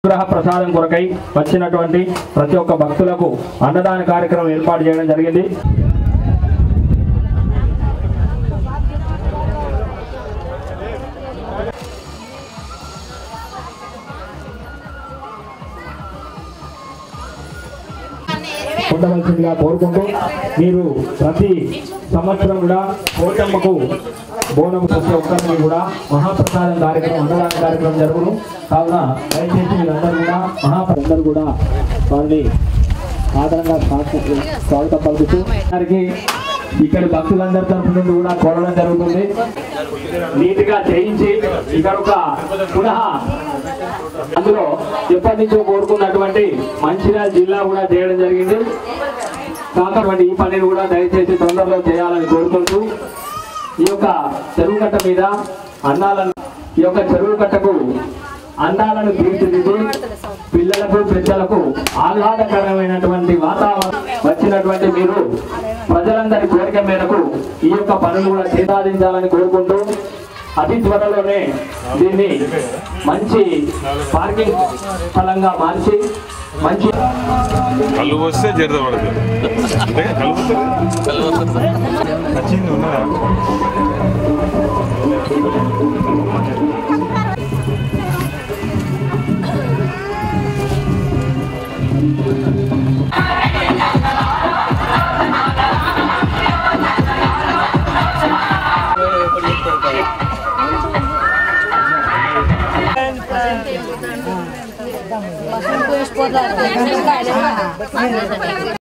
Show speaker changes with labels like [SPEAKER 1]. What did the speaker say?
[SPEAKER 1] అనుగ్రహ ప్రసాదం కొరకై వచ్చినటువంటి ప్రతి ఒక్క భక్తులకు అన్నదాన కార్యక్రమం ఏర్పాటు చేయడం జరిగింది. ఉండవలసిందిగా కోరుకుంటూ మీరు ప్రతి సంవత్సరం కూడా కోటమ్మకు బోనం ప్రతి ఒక్కరిని కూడా మహాప్రసాదం కార్యక్రమం అన్నదాన కార్యక్రమం జరుగును. కావున దయచేసి మీరందరూ కూడా వారిని ఆదరంగా స్వాగతం పలుకుతూ వారికి ఇక్కడ భక్తులందరి తరఫు నుండి కూడా కోరడం జరుగుతుంది. నీట్గా చేయించి ఇక్కడ ఒక పునః అందులో ఎప్పటి నుంచో కోరుకున్నటువంటి మంచిర్యాల జిల్లా కూడా చేయడం జరిగింది. కాబట్టి ఈ పనిని కూడా దయచేసి తొందరలో చేయాలని కోరుకుంటూ ఈ యొక్క చెరువు కట్ట మీద ఈ యొక్క చెరువు కట్టకు అందాలను తీర్చిదిద్ది పిల్లలకు పెద్దలకు ఆహ్లాదకరమైనటువంటి వాతావరణం వచ్చినటువంటి మీరు ప్రజలందరి కోరిక మేరకు ఈ యొక్క పనులు కూడా చేసాధించాలని కోరుకుంటూ అతి త్వరలోనే దీన్ని మంచి పార్కింగ్ స్థలంగా మార్చి మంచి
[SPEAKER 2] కళ్ళు వస్తే జరదపడదు నచ్చింది ఉన్నదా
[SPEAKER 3] Masuk ke sekolah,